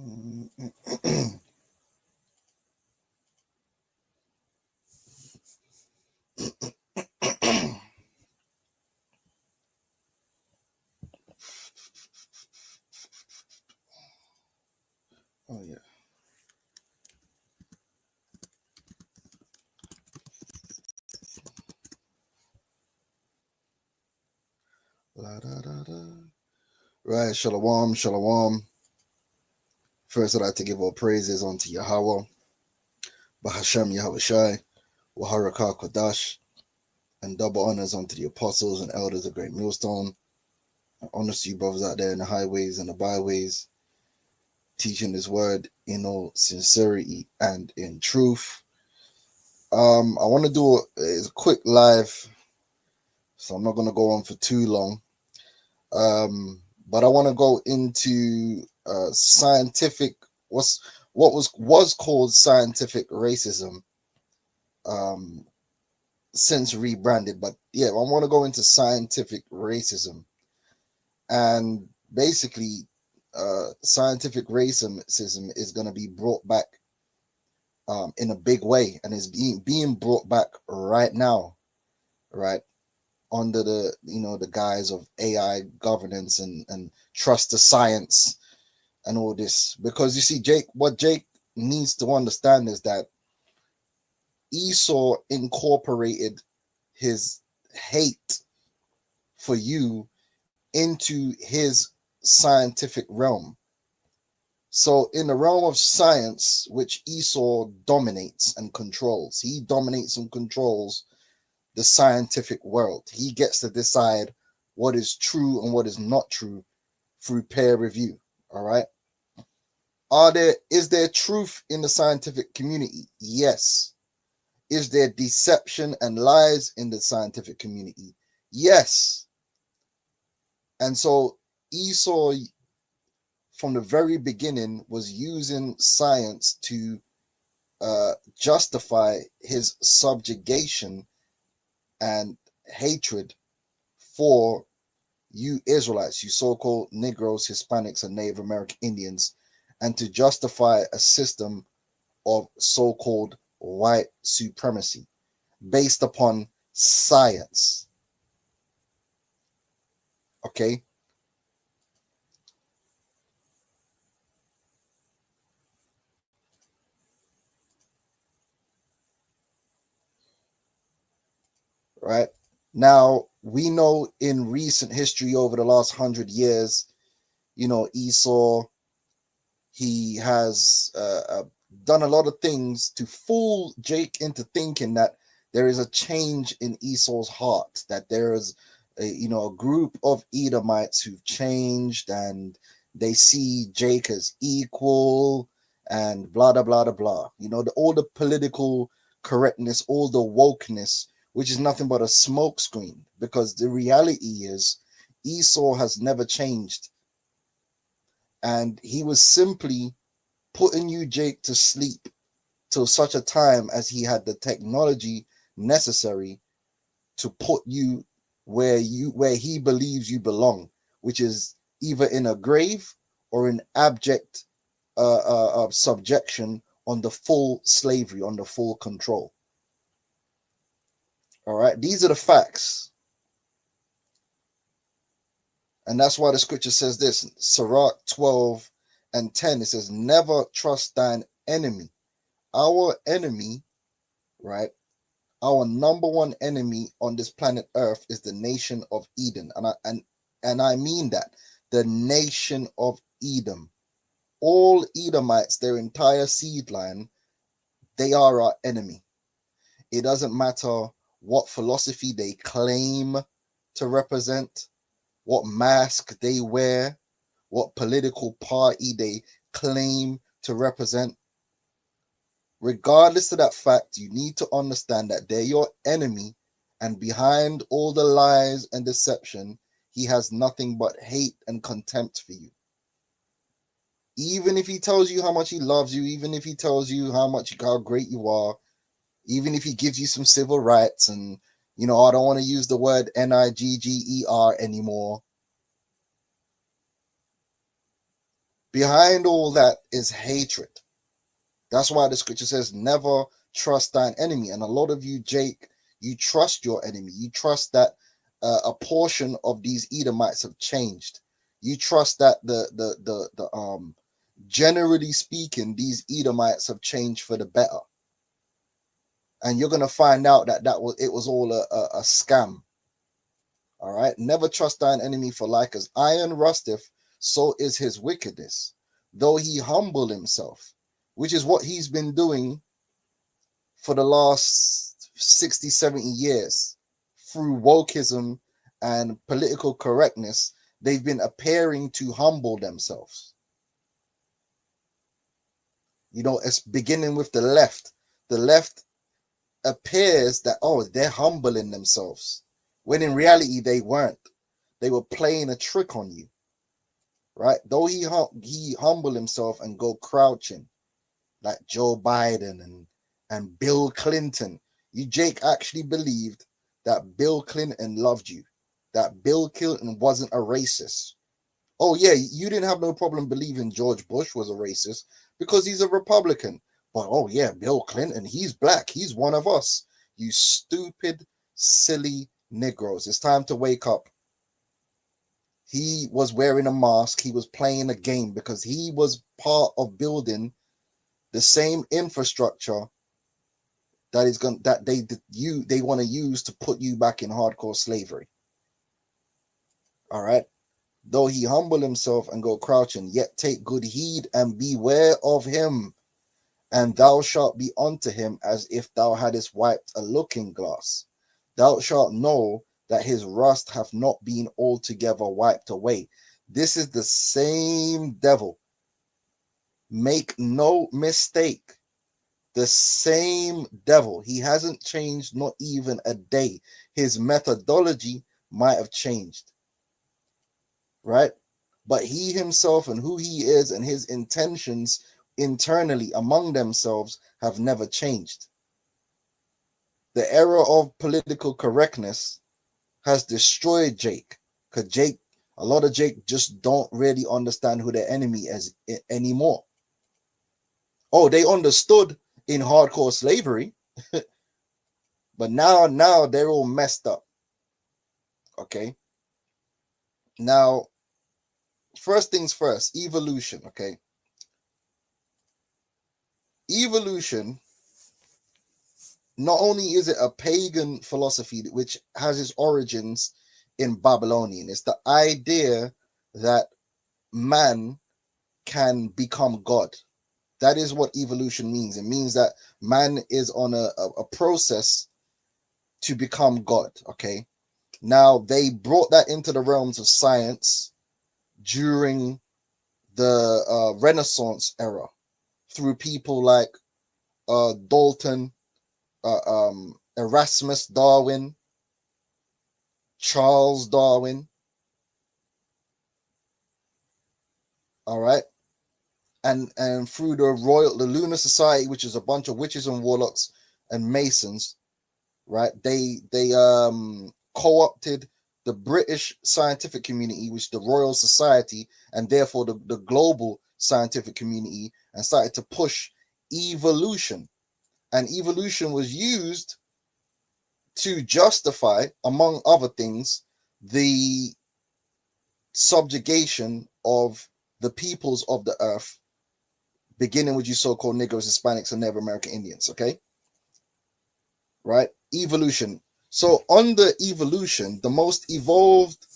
Oh yeah. La, da, da, da. Right, shalom, shalom. First, I'd like to give all praises unto Yahweh, Bahashem Yahushai, Waharaka Kodash, and double honors unto the apostles and elders of Great Millstone. Honors to you brothers out there in the highways and the byways, teaching this word in all sincerity and in truth. I want to do a quick live, so I'm not going to go on for too long. But I want to go into scientific, what was called scientific racism, since rebranded. But yeah, I want to go into scientific racism, and basically, scientific racism is going to be brought back in a big way, and is being brought back right now, right, under the the guise of AI governance and trust the science and all this. Because you see, what Jake needs to understand is that Esau incorporated his hate for you into his scientific realm. So in the realm of science, which Esau dominates and controls, he dominates and controls the scientific world. He gets to decide what is true and what is not true through peer review. All right. Is there truth in the scientific community? Yes. Is there deception and lies in the scientific community? Yes. And so Esau, from the very beginning, was using science to justify his subjugation and hatred for you Israelites, you so-called Negroes, Hispanics, and Native American Indians, and to justify a system of so-called white supremacy based upon science. Okay. Right. Now, we know in recent history over the last 100 years, Esau, he has done a lot of things to fool Jake into thinking that there is a change in Esau's heart, that there is a group of Edomites who've changed and they see Jake as equal and blah blah blah blah. All the political correctness, all the wokeness, which is nothing but a smokescreen, because the reality is Esau has never changed, and he was simply putting you, Jake, to sleep till such a time as he had the technology necessary to put you where he believes you belong, which is either in a grave or in abject subjection, on the full slavery, on the full control. All right, these are the facts. And that's why the scripture says this, Sirach 12:10, it says, never trust thine enemy. Our enemy, right? Our number one enemy on this planet Earth is the nation of Eden. And I mean that. The nation of Edom. All Edomites, their entire seed line, they are our enemy. It doesn't matter what philosophy they claim to represent, what mask they wear, what political party they claim to represent. Regardless of that fact, you need to understand that they're your enemy, and behind all the lies and deception, he has nothing but hate and contempt for you. Even if he tells you how much he loves you, even if he tells you how great you are, even if he gives you some civil rights, and I don't want to use the word Nigger anymore. Behind all that is hatred. That's why the scripture says, never trust thine enemy. And a lot of you, Jake, you trust your enemy. You trust that a portion of these Edomites have changed. You trust that generally speaking, these Edomites have changed for the better. And you're going to find out that it was all a scam. All right. Never trust thine enemy, for like as iron rusteth, so is his wickedness, though he humble himself, which is what he's been doing for the last 60, 70 years through wokeism and political correctness. They've been appearing to humble themselves. You know, it's beginning with the left. The left appears that, oh, they're humbling themselves, when in reality they weren't. They were playing a trick on you, right? Though he humble himself and go crouching like Joe Biden and Bill Clinton. You, Jake, actually believed that Bill Clinton loved you, that Bill Clinton wasn't a racist. Oh yeah, you didn't have no problem believing George Bush was a racist because he's a Republican. But oh yeah, Bill Clinton, he's black, he's one of us. You stupid, silly Negroes. It's time to wake up. He was wearing a mask. He was playing a game because he was part of building the same infrastructure they want to use to put you back in hardcore slavery. All right. Though he humble himself and go crouching, yet take good heed and beware of him, and thou shalt be unto him as if thou hadst wiped a looking glass. Thou shalt know that his rust hath not been altogether wiped away. This is the same devil. Make no mistake. The same devil. He hasn't changed, not even a day. His methodology might have changed, right? But he himself and who he is and his intentions internally among themselves have never changed. The era of political correctness has destroyed Jake, because a lot of Jake just don't really understand who their enemy is anymore. Oh, they understood in hardcore slavery, but now they're all messed up. Okay. Now, first things first, evolution. Okay. Evolution, not only is it a pagan philosophy which has its origins in Babylonian, it's the idea that man can become God. That is what evolution means. It means that man is on a process to become God. Okay. Now, they brought that into the realms of science during the Renaissance era through people like Dalton, Erasmus Darwin, Charles Darwin. All right. And through the Lunar Society, which is a bunch of witches and warlocks and masons, right? They co-opted the British scientific community, which the Royal Society, and therefore the global scientific community, and started to push evolution. And evolution was used to justify, among other things, the subjugation of the peoples of the earth, beginning with you so-called Negroes, Hispanics, and Native American Indians. Okay. Right? Evolution. So under evolution, the most evolved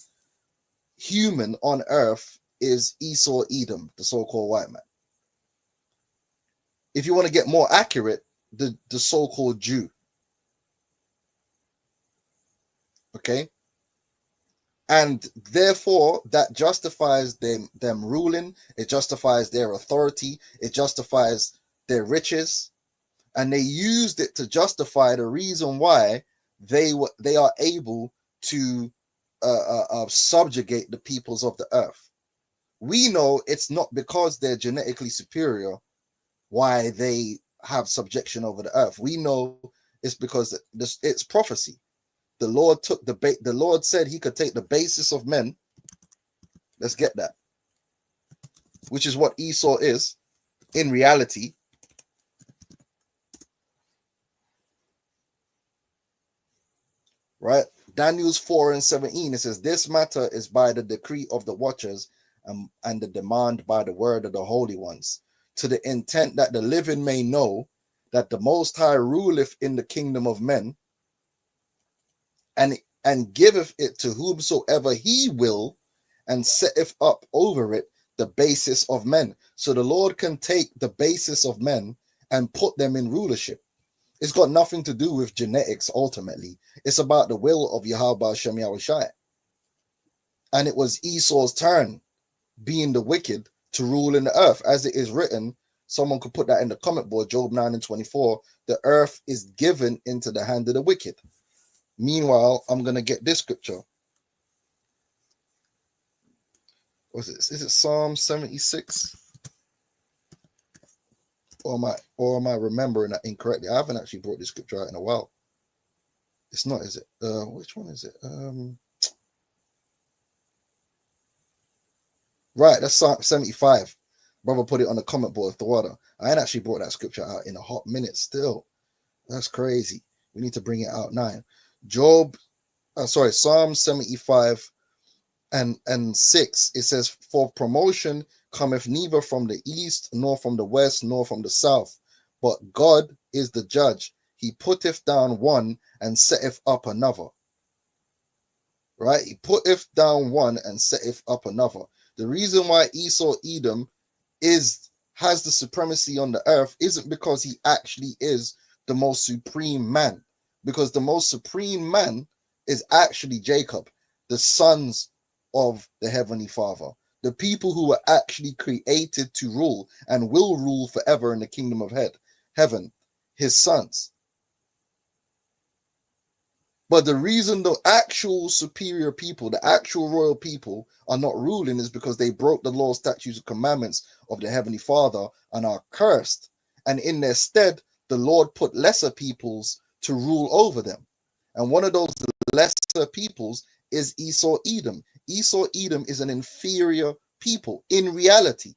human on earth is Esau Edom, the so-called white man. If you want to get more accurate, the so-called Jew. Okay. And therefore that justifies them ruling. It justifies their authority. It justifies their riches. And they used it to justify the reason why they are able to subjugate the peoples of the earth. We know it's not because they're genetically superior why they have subjection over the earth. We know it's because it's prophecy. The Lord took the Lord said he could take the basis of men. Let's get that. which is what Esau is in reality, right? Daniel's 4:17, it says, this matter is by the decree of the watchers and the demand by the word of the holy ones, to the intent that the living may know that the Most High ruleth in the kingdom of men, and giveth it to whomsoever he will, and setteth up over it the basis of men. So the Lord can take the basis of men and put them in rulership. It's got nothing to do with genetics ultimately. It's about the will of Yahweh Hashem Yahushai. And it was Esau's turn, being the wicked, to rule in the earth. As it is written, someone could put that in the comment board, Job 9:24, the earth is given into the hand of the wicked. Meanwhile, I'm going to get this scripture. Is it Psalm 76? Or am I remembering that incorrectly? I haven't actually brought this scripture out in a while. It's not, is it? Which one is it? Right, that's Psalm 75. Brother put it on the comment board of the water. I ain't actually brought that scripture out in a hot minute still. That's crazy. We need to bring it out now. Psalm 75 and 6. It says, for promotion cometh neither from the east, nor from the west, nor from the south. But God is the judge. He putteth down one and setteth up another. Right? He putteth down one and setteth up another. The reason why Esau Edom has the supremacy on the earth isn't because he actually is the most supreme man. Because the most supreme man is actually Jacob, the sons of the Heavenly Father, the people who were actually created to rule and will rule forever in the kingdom of heaven, his sons. But the reason the actual superior people, the actual royal people, are not ruling is because they broke the law, statutes, and commandments of the Heavenly Father and are cursed. And in their stead, the Lord put lesser peoples to rule over them. And one of those lesser peoples is Esau Edom. Esau Edom is an inferior people in reality.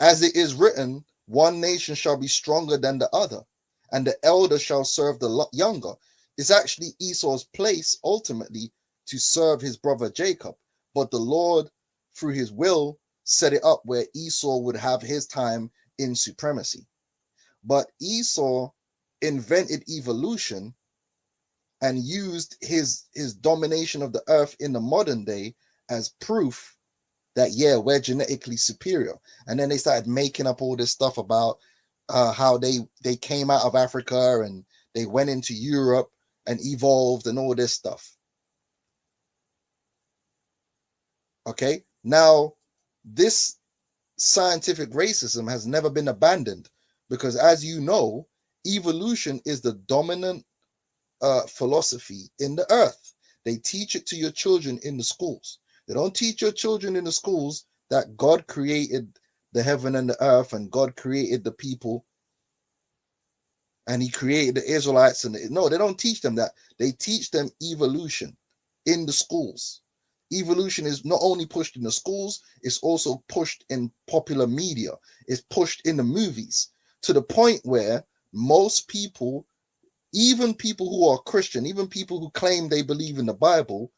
As it is written, one nation shall be stronger than the other, and the elder shall serve the younger. It's actually Esau's place ultimately to serve his brother Jacob. But the Lord, through his will, set it up where Esau would have his time in supremacy. But Esau invented evolution and used his domination of the earth in the modern day as proof that, yeah, we're genetically superior. And then they started making up all this stuff about how they came out of Africa and they went into Europe and evolved and all this stuff. Okay, now this scientific racism has never been abandoned because, as you know, evolution is the dominant philosophy in the earth. They teach it to your children in the schools. They don't teach your children in the schools that God created the heaven and the earth and God created the people and he created the Israelites. No, they don't teach them that. They teach them evolution in the schools. Evolution is not only pushed in the schools, it's also pushed in popular media. It's pushed in the movies to the point where most people, even people who are Christian, even people who claim they believe in the Bible,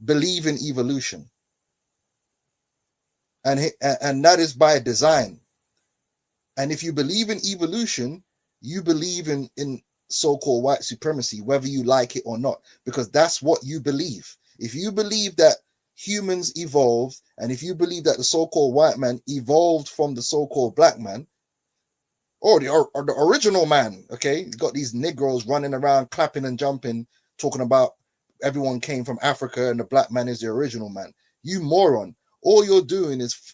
believe in evolution. And that is by design. And if you believe in evolution, you believe in so-called white supremacy, whether you like it or not, because that's what you believe. If you believe that humans evolved, and if you believe that the so-called white man evolved from the so-called black man, or the original man, okay, you got these Negroes running around clapping and jumping, talking about everyone came from Africa and the black man is the original man. You moron! All you're doing is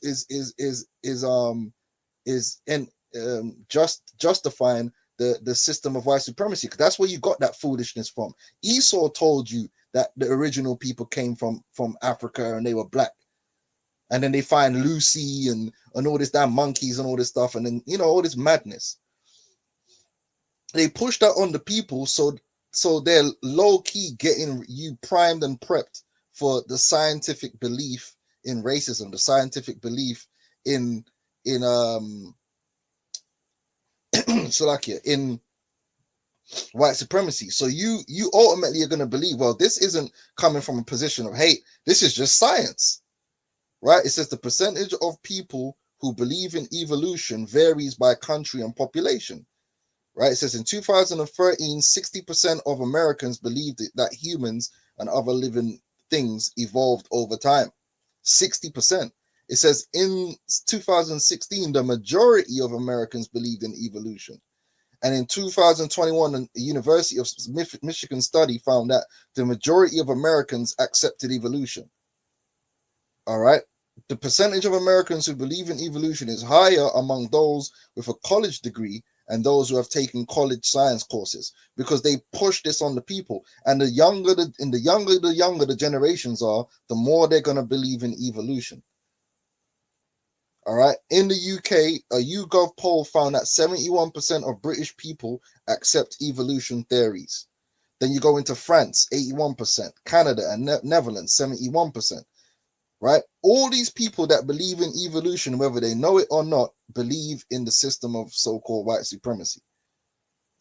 justifying the system of white supremacy, because that's where you got that foolishness from. Esau told you that the original people came from Africa and they were black, and then they find Lucy and all this damn monkeys and all this stuff, and then all this madness. They push that on the people, so they're low key getting you primed and prepped for the scientific belief in racism, the scientific belief in Slovakia, in white supremacy. So you ultimately are going to believe, well, this isn't coming from a position of hate. This is just science, right? It says the percentage of people who believe in evolution varies by country and population, right? It says in 2013, 60% of Americans believed that humans and other living things evolved over time. 60%. It says in 2016, the majority of Americans believed in evolution. And in 2021, a University of Michigan study found that the majority of Americans accepted evolution. All right. The percentage of Americans who believe in evolution is higher among those with a college degree and those who have taken college science courses, because they push this on the people. And the younger the generations are, the more they're going to believe in evolution. All right. In the UK, a YouGov poll found that 71% of British people accept evolution theories. Then you go into France, 81%, Canada and Netherlands, 71%. Right? All these people that believe in evolution, whether they know it or not, believe in the system of so-called white supremacy.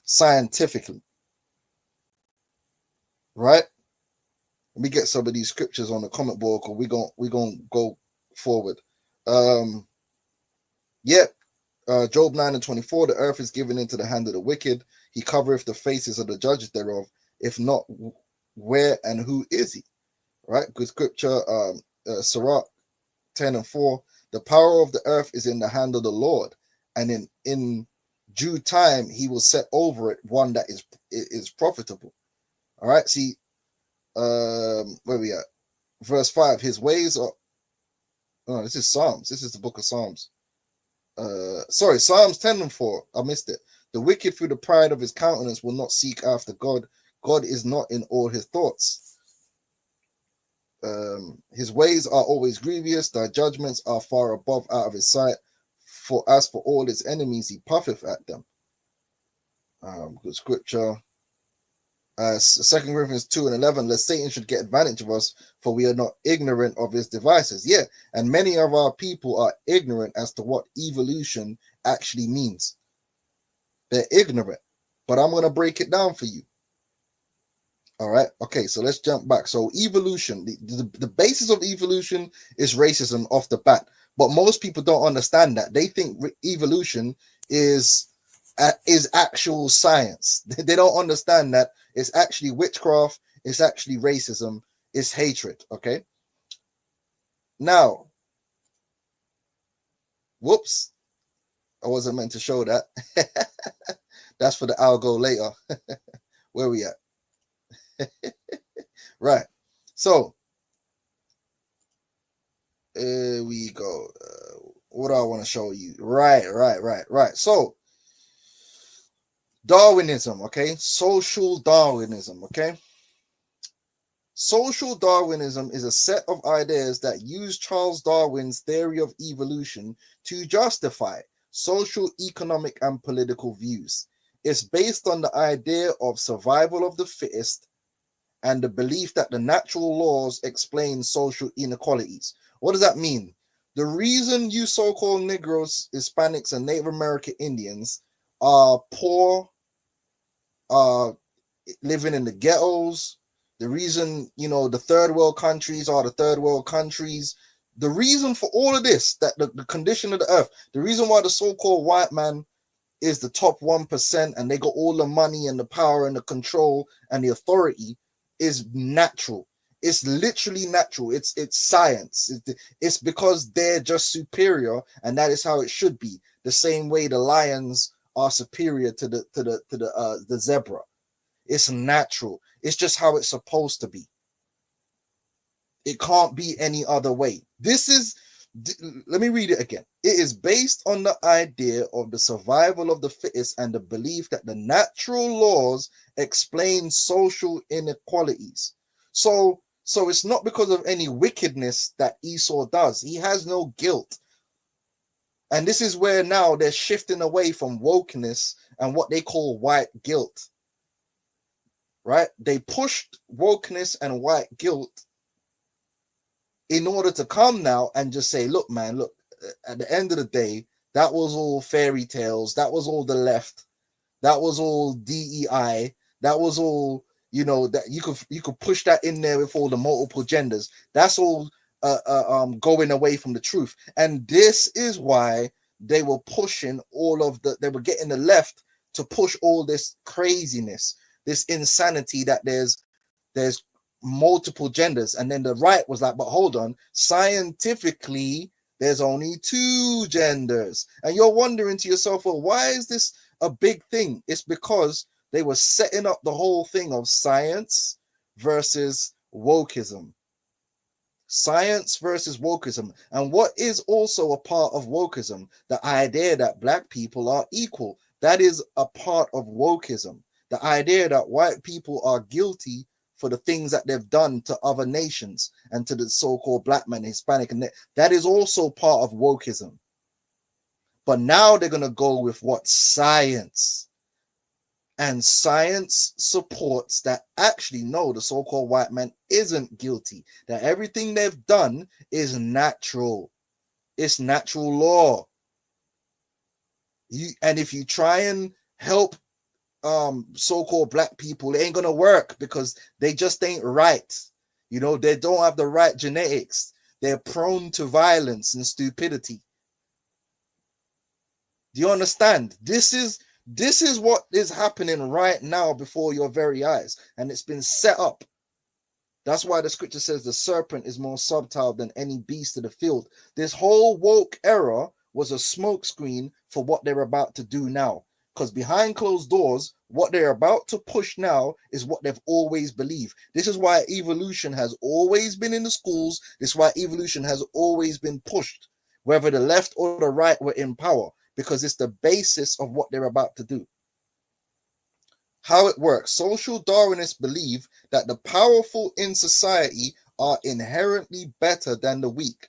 Scientifically. Right? Let me get some of these scriptures on the comment board, because we're gonna go forward. Job 9:24, the earth is given into the hand of the wicked. He covereth the faces of the judges thereof. If not, where and who is he? Right? Good scripture. Sirach 10:4. The power of the earth is in the hand of the Lord, and in due time he will set over it one that is profitable. All right. See, where we at? Verse 5. His ways are. Oh, this is Psalms. This is the book of Psalms. Psalms 10:4. I missed it. The wicked through the pride of his countenance will not seek after God. God is not in all his thoughts. His ways are always grievous, thy judgments are far above out of his sight. For as for all his enemies, he puffeth at them. Good scripture. 2 Corinthians 2:11, lest Satan should get advantage of us, for we are not ignorant of his devices. Yeah, and many of our people are ignorant as to what evolution actually means. They're ignorant, but I'm going to break it down for you. All right. Okay, so let's jump back. So evolution, the basis of evolution is racism off the bat, but most people don't understand that. They think evolution is actual science. They don't understand that it's actually witchcraft, it's actually racism, it's hatred. Okay. Now, whoops, I wasn't meant to show that. That's for the algo later. Where we at? Right. So here we go. What do I want to show you? Right. So Darwinism, okay? Social Darwinism, okay? Social Darwinism is a set of ideas that use Charles Darwin's theory of evolution to justify social, economic, and political views. It's based on the idea of survival of the fittest and the belief that the natural laws explain social inequalities. What does that mean? The reason you so-called Negroes, Hispanics, and Native American Indians are poor, living in the ghettos, the reason, the third world countries are the third world countries, the reason for all of this, that the condition of the earth, the reason why the so-called white man is the top 1% and they got all the money and the power and the control and the authority is natural. It's literally natural. It's science. It's because they're just superior, and that is how it should be. The same way the lions are superior to the zebra. It's natural. It's just how it's supposed to be. It can't be any other way. Let me read it again. It is based on the idea of the survival of the fittest and the belief that the natural laws explain social inequalities. So it's not because of any wickedness that Esau does. He has no guilt. And this is where now they're shifting away from wokeness and what they call white guilt. Right? They pushed wokeness and white guilt in order to come now and just say, look, man, look, at the end of the day, that was all fairy tales. That was all the left. That was all DEI. That was all, that you could push that in there with all the multiple genders. That's all going away from the truth. And this is why they were pushing they were getting the left to push all this craziness, this insanity that there's multiple genders. And then the right was like, but hold on, scientifically there's only two genders. And you're wondering to yourself, well, why is this a big thing? It's because they were setting up the whole thing of science versus wokeism. Science versus wokeism. And what is also a part of wokeism? The idea that black people are equal. That is a part of wokeism. The idea that white people are guilty for the things that they've done to other nations and to the so-called black man, Hispanic, and that is also part of wokeism. But now they're going to go with what? Science. And science supports that actually, no, the so-called white man isn't guilty, that everything they've done is natural. It's natural law. And if you try and help so-called black people, it ain't gonna work because they just ain't right. They don't have the right genetics. They're prone to violence and stupidity. Do you understand? This is what is happening right now before your very eyes, and it's been set up. That's why the scripture says the serpent is more subtle than any beast of the field. This whole woke era was a smokescreen for what they're about to do now. Because behind closed doors, what they're about to push now is what they've always believed. This is why evolution has always been in the schools. This is why evolution has always been pushed, whether the left or the right were in power, because it's the basis of what they're about to do. How it works. Social Darwinists believe that the powerful in society are inherently better than the weak.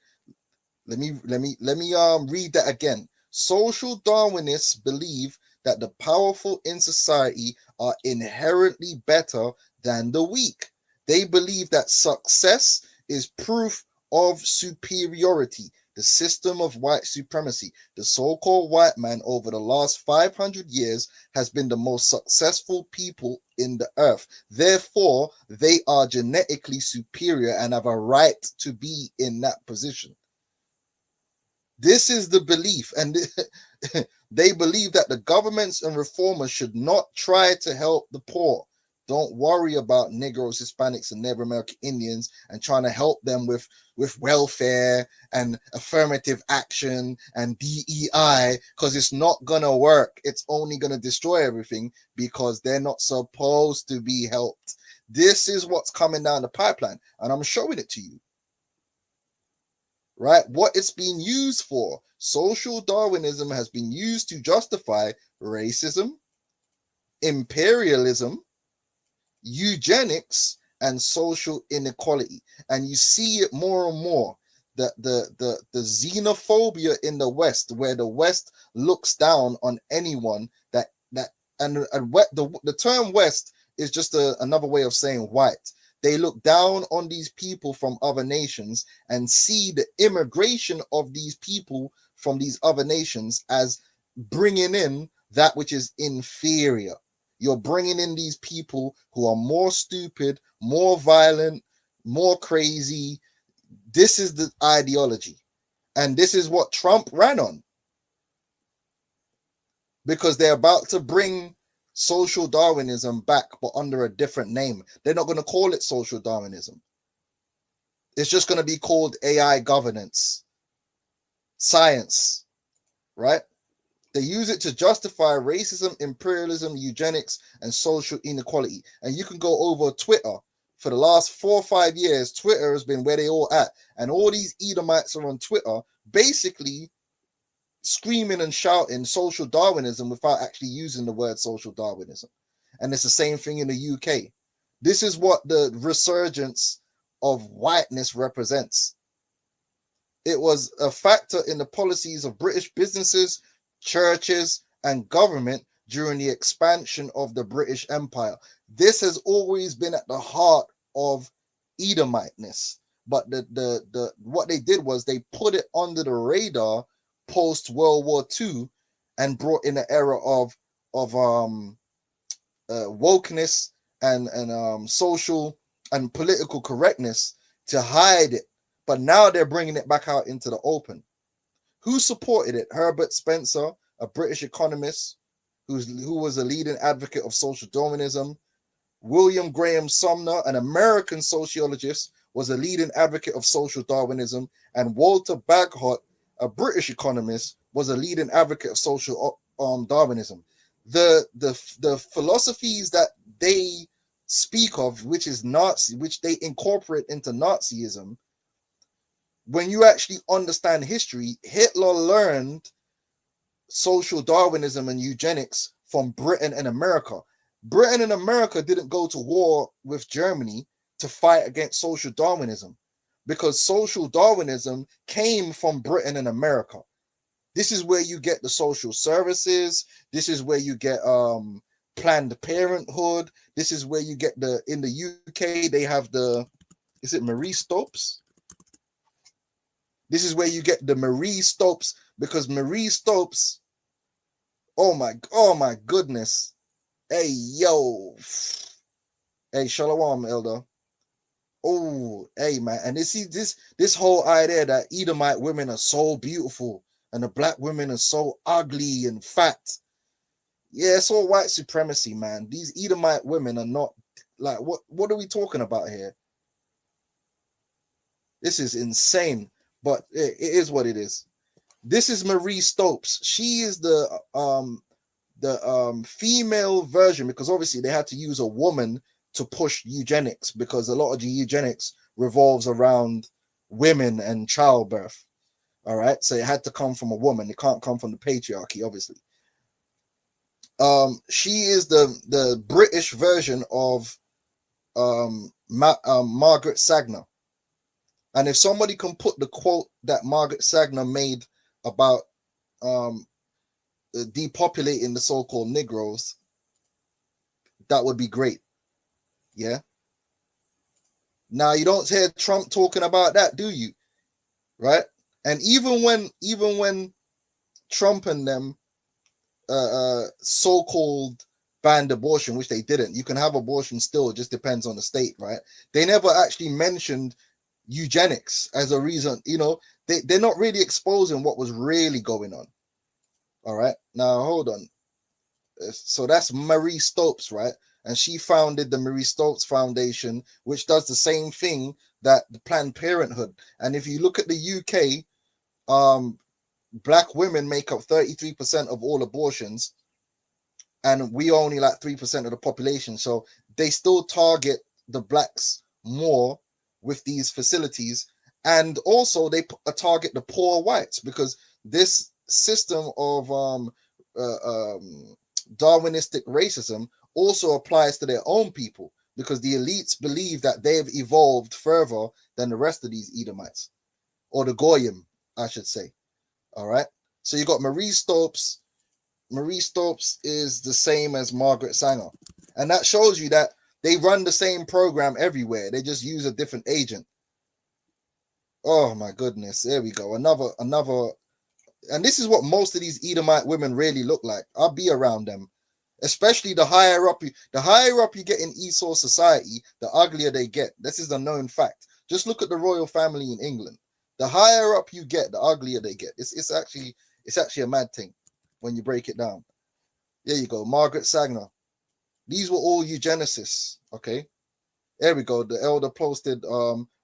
Let me read that again. Social Darwinists believe that the powerful in society are inherently better than the weak. They believe that success is proof of superiority, the system of white supremacy. The so-called white man over the last 500 years has been the most successful people in the earth. Therefore, they are genetically superior and have a right to be in that position. This is the belief, and they believe that the governments and reformers should not try to help the poor. Don't worry about Negroes, Hispanics, and Native American Indians and trying to help them with welfare and affirmative action and DEI, because it's not going to work. It's only going to destroy everything because they're not supposed to be helped. This is what's coming down the pipeline, and I'm showing it to you. Right? What it's being used for. Social Darwinism has been used to justify racism, imperialism, eugenics, and social inequality. And you see it more and more, that the xenophobia in the West, where the West looks down on anyone the term West is just another way of saying white. They look down on these people from other nations and see the immigration of these people from these other nations as bringing in that which is inferior. You're bringing in these people who are more stupid, more violent, more crazy. This is the ideology. And this is what Trump ran on. Because they're about to bring social Darwinism back, but under a different name. They're not going to call it social Darwinism. It's just going to be called AI governance, science, right? They use it to justify racism, imperialism, eugenics, and social inequality. And you can go over Twitter. For the last 4 or 5 years, Twitter has been where they all at. And all these Edomites are on Twitter, basically screaming and shouting social Darwinism without actually using the word social Darwinism. And it's the same thing in the UK. This is what the resurgence of whiteness represents. It was a factor in the policies of British businesses, churches, and government during the expansion of the British Empire. This has always been at the heart of Edomiteness. but the what they did was they put it under the radar post World War II and brought in an era of wokeness and social and political correctness to hide it. But now they're bringing it back out into the open. Who supported it? Herbert Spencer, a British economist who was a leading advocate of social Darwinism. William Graham Sumner, an American sociologist, was a leading advocate of social Darwinism, and Walter Bagehot, a British economist, was a leading advocate of social Darwinism. The philosophies that they speak of, which is Nazi, which they incorporate into Nazism, when you actually understand history, Hitler learned social Darwinism and eugenics from Britain and America. Britain and America didn't go to war with Germany to fight against social Darwinism, because social Darwinism came from Britain and America. This is where you get the social services. This is where you get Planned Parenthood. This is where you get in the UK, they have is it Marie Stopes? This is where you get the Marie Stopes, because Marie Stopes, oh my goodness. Hey, yo. Hey, Shalom, Elder. Oh, hey, man. And this whole idea that Edomite women are so beautiful and the black women are so ugly and fat. Yeah, it's all white supremacy, man. These Edomite women are not, like, what are we talking about here? This is insane, but it is what it is. This is Marie Stopes. She is the female version, because obviously they had to use a woman to push eugenics, because a lot of the eugenics revolves around women and childbirth. All right, so it had to come from a woman. It can't come from the patriarchy, obviously. She is the British version of Margaret Sanger. And if somebody can put the quote that Margaret Sanger made about depopulating the so-called Negroes, that would be great. Yeah. Now you don't hear Trump talking about that, do you? Right? And even when Trump and them so-called banned abortion, which they didn't, you can have abortion still, it just depends on the state, right? They never actually mentioned eugenics as a reason. They're not really exposing what was really going on. All right, now hold on. So that's Marie Stopes, right? And she founded the Marie Stopes Foundation, which does the same thing that the Planned Parenthood. And if you look at the UK, black women make up 33% of all abortions, and we only like 3% of the population. So they still target the blacks more with these facilities, and also they target the poor whites, because this system of Darwinistic racism also applies to their own people, because the elites believe that they've evolved further than the rest of these Edomites, or the Goyim, I should say. All right. So you got Marie Stopes. Marie Stopes is the same as Margaret Sanger. And that shows you that they run the same program everywhere. They just use a different agent. Oh my goodness. There we go. Another. And this is what most of these Edomite women really look like. I'll be around them. Especially the higher up you get in Esau society, the uglier they get. This is a known fact. Just look at the royal family in England. The higher up you get, the uglier they get. It's actually a mad thing when you break it down. There you go, Margaret Sanger. These were all eugenicists. Okay, there we go. The elder posted,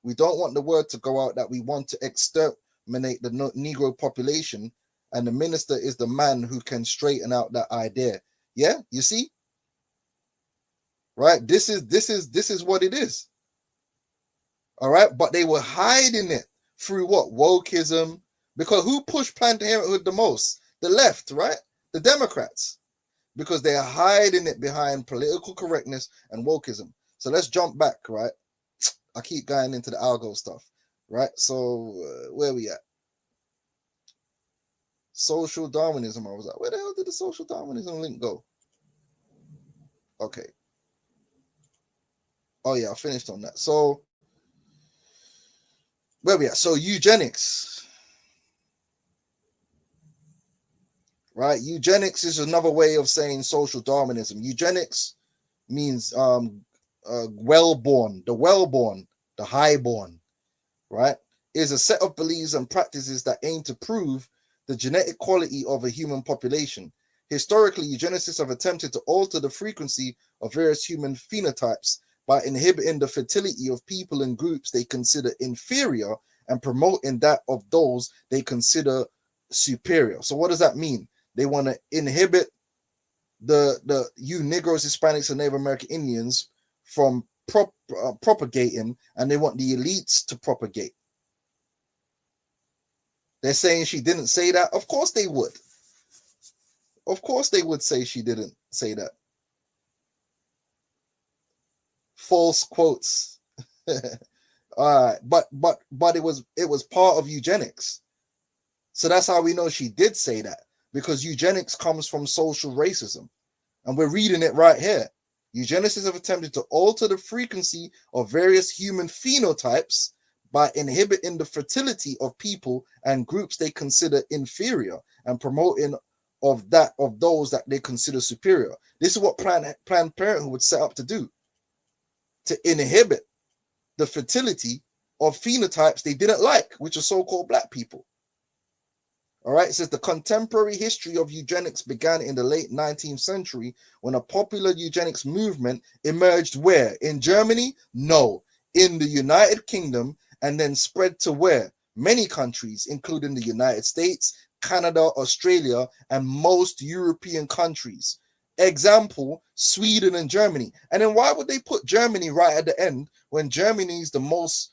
we don't want the word to go out that we want to exterminate the Negro population, and the minister is the man who can straighten out that idea. Yeah, you see, right? This is what it is. All right, but they were hiding it through what? Wokeism. Because who pushed Planned Parenthood the most? The left, right? The Democrats. Because they are hiding it behind political correctness and wokeism. So let's jump back, right? I keep going into the algo stuff, right? So where we at? Social Darwinism. I was like, where the hell did the social Darwinism link go? Okay. Oh yeah, I finished on that. So where we at? So eugenics, right? Eugenics is another way of saying social Darwinism. Eugenics means well-born, the highborn, right? Is a set of beliefs and practices that aim to prove the genetic quality of a human population. Historically, eugenicists have attempted to alter the frequency of various human phenotypes by inhibiting the fertility of people and groups they consider inferior and promoting that of those they consider superior. So what does that mean? They want to inhibit the you Negroes, Hispanics, and Native American Indians from propagating, and they want the elites to propagate. They're saying she didn't say that. Of course they would. Of course they would say she didn't say that. False quotes. All right, but it was part of eugenics. So that's how we know she did say that, because eugenics comes from social racism. And we're reading it right here. Eugenicists have attempted to alter the frequency of various human phenotypes by inhibiting the fertility of people and groups they consider inferior and promoting of those that they consider superior. This is what Planned Parenthood would set up to do, to inhibit the fertility of phenotypes they didn't like, which are so-called black people. All right, it says the contemporary history of eugenics began in the late 19th century when a popular eugenics movement emerged where? In Germany? No, in the United Kingdom, and then spread to where? Many countries, including the United States, Canada, Australia, and most European countries. Example, Sweden and Germany. And then why would they put Germany right at the end when Germany is the most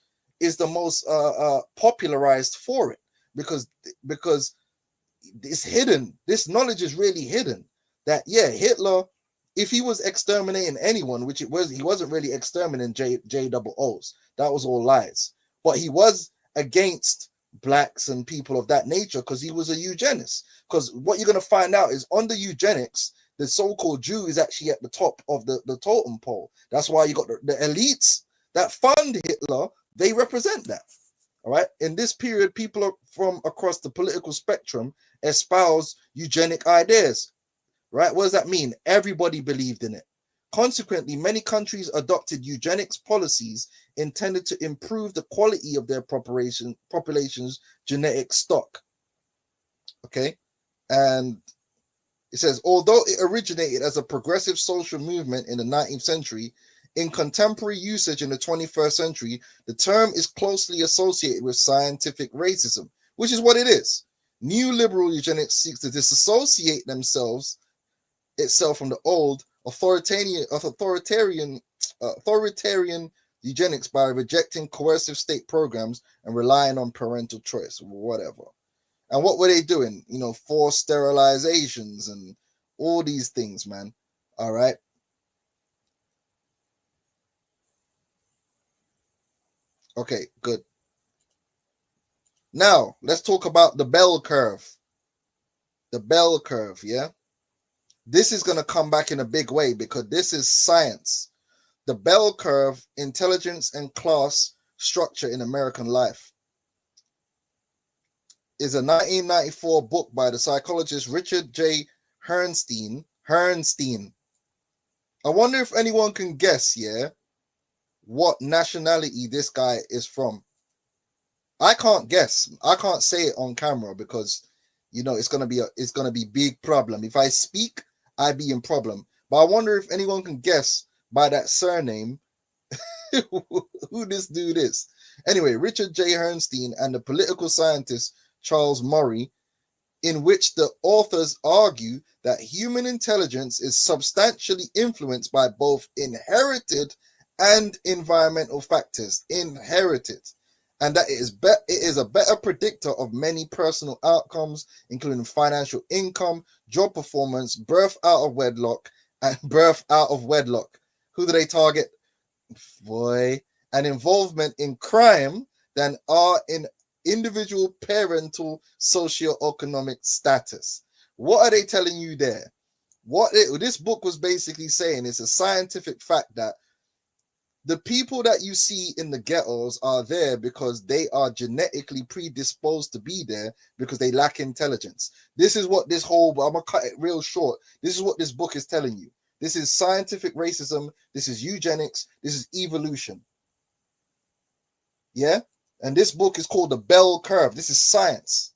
popularized for it? Because it's hidden. This knowledge is really hidden. That Hitler, if he was exterminating anyone, which he wasn't really exterminating JOOs. That was all lies. But he was against blacks and people of that nature because he was a eugenist. Because what you're gonna find out is under eugenics, the so-called Jew is actually at the top of the totem pole. That's why you got the elites that fund Hitler. They represent that. All right. In this period, people from across the political spectrum espouse eugenic ideas. Right. What does that mean? Everybody believed in it. Consequently, many countries adopted eugenics policies intended to improve the quality of their population's genetic stock. Okay. And it says, although it originated as a progressive social movement in the 19th century, in contemporary usage in the 21st century, the term is closely associated with scientific racism, which is what it is. New liberal eugenics seeks to disassociate itself from the old authoritarian eugenics by rejecting coercive state programs and relying on parental choice, whatever. And what were they doing? Forced sterilizations and all these things, man. All right. Okay, good. Now, let's talk about the bell curve. The bell curve, yeah? This is going to come back in a big way because this is science. The bell curve, intelligence and class structure in American life, is a 1994 book by the psychologist Richard J. Herrnstein. I wonder if anyone can guess, what nationality this guy is from. I can't guess. I can't say it on camera because it's gonna be big problem. If I speak, I be in problem. But I wonder if anyone can guess by that surname who this dude is. Anyway, Richard J. Herrnstein and the political scientist Charles Murray, in which the authors argue that human intelligence is substantially influenced by both inherited and environmental factors. Inherited. And that it is a better predictor of many personal outcomes, including financial income, job performance, birth out of wedlock, and birth out of wedlock. Who do they target? Boy, and involvement in crime than are in individual parental socioeconomic status. What are they telling you there? This book was basically saying it's a scientific fact that The people that you see in the ghettos are there because they are genetically predisposed to be there because they lack intelligence. This is what this whole, I'm gonna cut it real short. This is what this book is telling you. This is scientific racism. This is eugenics. This is evolution. Yeah. And this book is called The Bell Curve. This is science.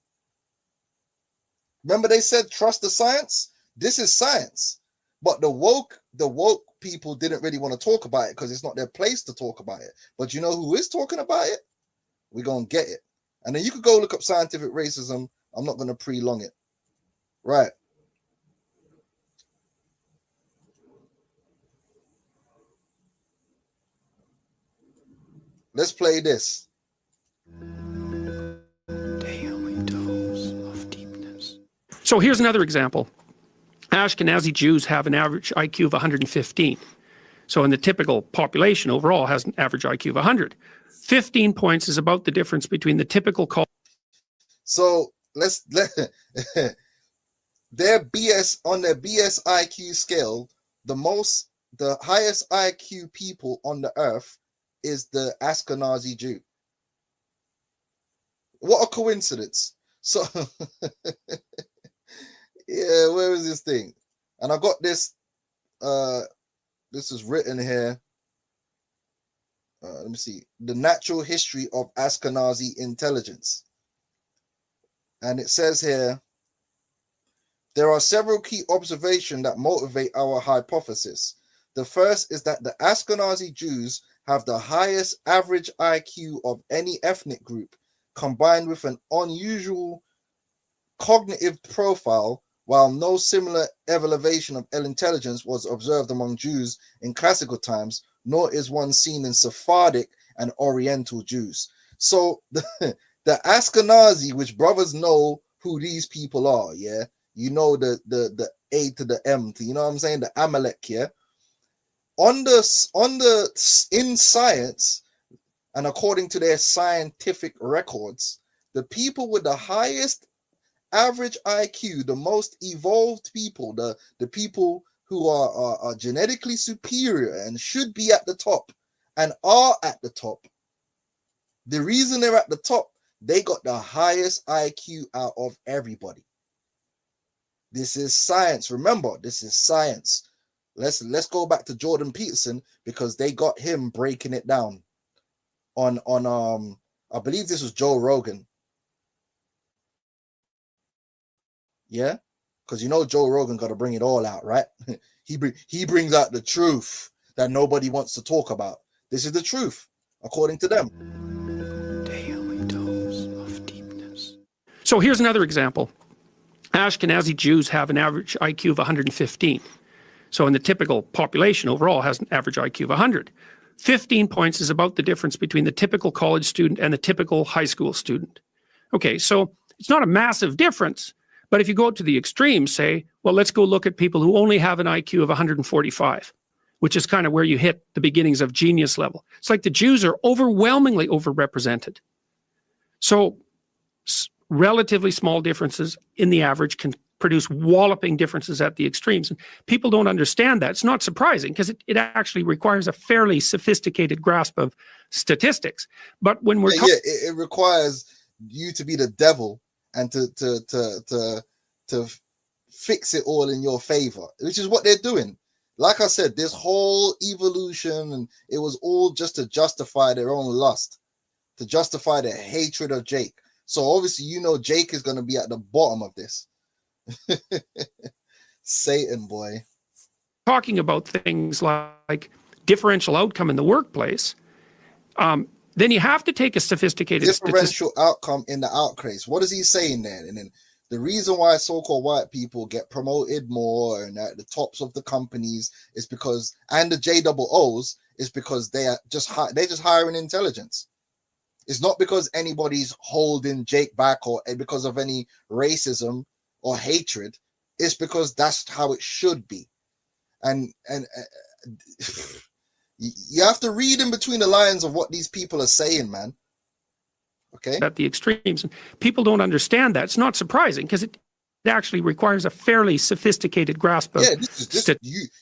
Remember they said trust the science? This is science. But the woke people didn't really want to talk about it because it's not their place to talk about it. But you know who is talking about it? We're going to get it. And then you could go look up scientific racism. I'm not going to prolong it. Right. Let's play this. Daily dose of deepness. So here's another example. Ashkenazi Jews have an average IQ of 115. So in the typical population overall has an average IQ of 100. 15 points is about the difference between the typical So their BS on their BS IQ scale, the highest IQ people on the earth is the Ashkenazi Jew. What a coincidence. So yeah, where is this thing? And I got this. This is written here. Let me see. The Natural History of Ashkenazi Intelligence. And it says here, there are several key observations that motivate our hypothesis. The first is that the Ashkenazi Jews have the highest average IQ of any ethnic group, combined with an unusual cognitive profile, while no similar elevation of intelligence was observed among Jews in classical times, nor is one seen in Sephardic and Oriental Jews. So the Ashkenazi, which brothers know who these people are, yeah? You know the A to the M, you know what I'm saying? The Amalek, yeah? In science, and according to their scientific records, the people with the highest average IQ, the most evolved people, the people who are genetically superior and should be at the top and are at the top. The reason they're at the top, they got the highest IQ out of everybody. This is science. Remember, this is science. Let's go back to Jordan Peterson because they got him breaking it down on I believe this was Joe Rogan. Yeah, because you know Joe Rogan got to bring it all out, right? he brings out the truth that nobody wants to talk about. This is the truth, according to them. Daily dose of deepness. So here's another example. Ashkenazi Jews have an average IQ of 115. So in the typical population overall has an average IQ of 100. 15 points is about the difference between the typical college student and the typical high school student. Okay, so it's not a massive difference. But if you go to the extreme, say, well, let's go look at people who only have an IQ of 145, which is kind of where you hit the beginnings of genius level. It's like the Jews are overwhelmingly overrepresented. So relatively small differences in the average can produce walloping differences at the extremes. And people don't understand that. It's not surprising because it actually requires a fairly sophisticated grasp of statistics. But when we're it requires you to be the devil and to fix it all in your favor, which is what they're doing. Like I said, this whole evolution, and it was all just to justify their own lust, to justify their hatred of Jake. So obviously, you know, Jake is going to be at the bottom of this. Satan, boy. Talking about things like differential outcome in the workplace, then you have to take a sophisticated differential outcome in the outcase. What is he saying there? And then the reason why so-called white people get promoted more and at the tops of the companies is because, and the JOOs is because they're just hiring intelligence. It's not because anybody's holding Jake back or because of any racism or hatred. It's because that's how it should be. And you have to read in between the lines of what these people are saying, man. Okay. At the extremes. And people don't understand that. It's not surprising because actually requires a fairly sophisticated grasp of Yeah,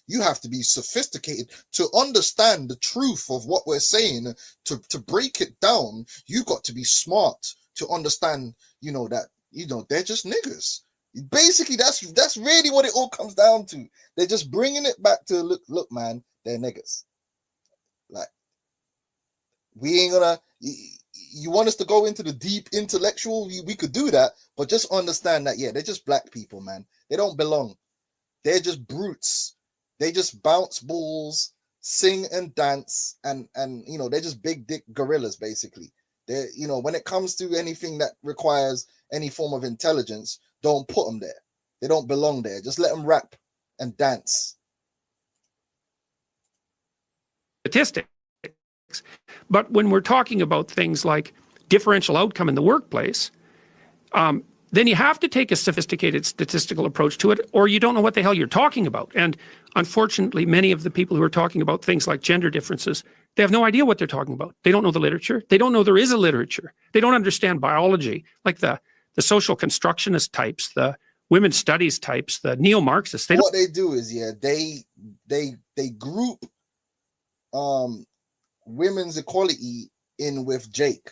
you have to be sophisticated to understand the truth of what we're saying. To break it down, you got to be smart to understand, that they're just niggers. Basically, that's really what it all comes down to. They're just bringing it back to look, man, they're niggers. Like, we ain't gonna. You want us to go into the deep intellectual? We could do that, but just understand that, yeah, they're just black people, man. They don't belong. They're just brutes. They just bounce balls, sing and dance, and they're just big dick gorillas, basically. They're, when it comes to anything that requires any form of intelligence, don't put them there. They don't belong there. Just let them rap and dance. Statistics. But when we're talking about things like differential outcome in the workplace, then you have to take a sophisticated statistical approach to it, or you don't know what the hell you're talking about. And unfortunately, many of the people who are talking about things like gender differences, they have no idea what they're talking about. They don't know the literature. They don't know there is a literature. They don't understand biology, like the social constructionist types, the women's studies types, the neo-Marxists. What they do is, they group women's equality in with Jake.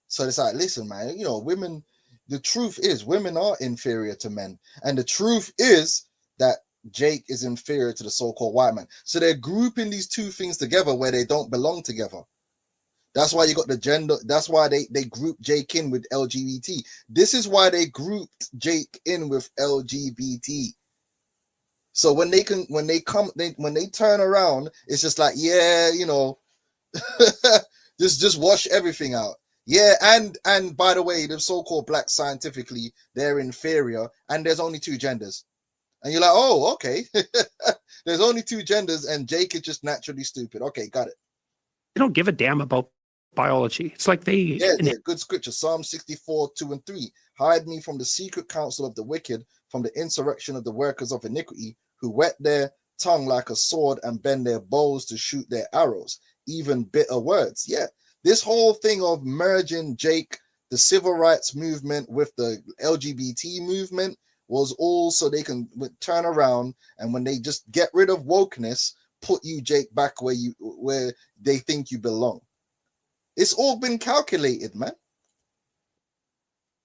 So it's like, listen, man, women, the truth is women are inferior to men. And the truth is that Jake is inferior to the so-called white man. So they're grouping these two things together where they don't belong together. That's why you got the gender. That's why they group Jake in with LGBT. This is why they grouped Jake in with LGBT. So when they turn around, it's just like, yeah, just wash everything out. Yeah, and by the way, the so-called black scientifically, they're inferior, and there's only two genders. And you're like, oh, okay. There's only two genders, and Jake is just naturally stupid. Okay, got it. They don't give a damn about biology. It's like yeah, good scripture. Psalm 64, 2 and 3. Hide me from the secret counsel of the wicked, from the insurrection of the workers of iniquity, who whet their tongue like a sword and bend their bows to shoot their arrows, even bitter words. Yeah, this whole thing of merging Jake, the civil rights movement, with the LGBT movement was all so they can turn around, and when they just get rid of wokeness, put you, Jake, back where they think you belong. It's all been calculated, man.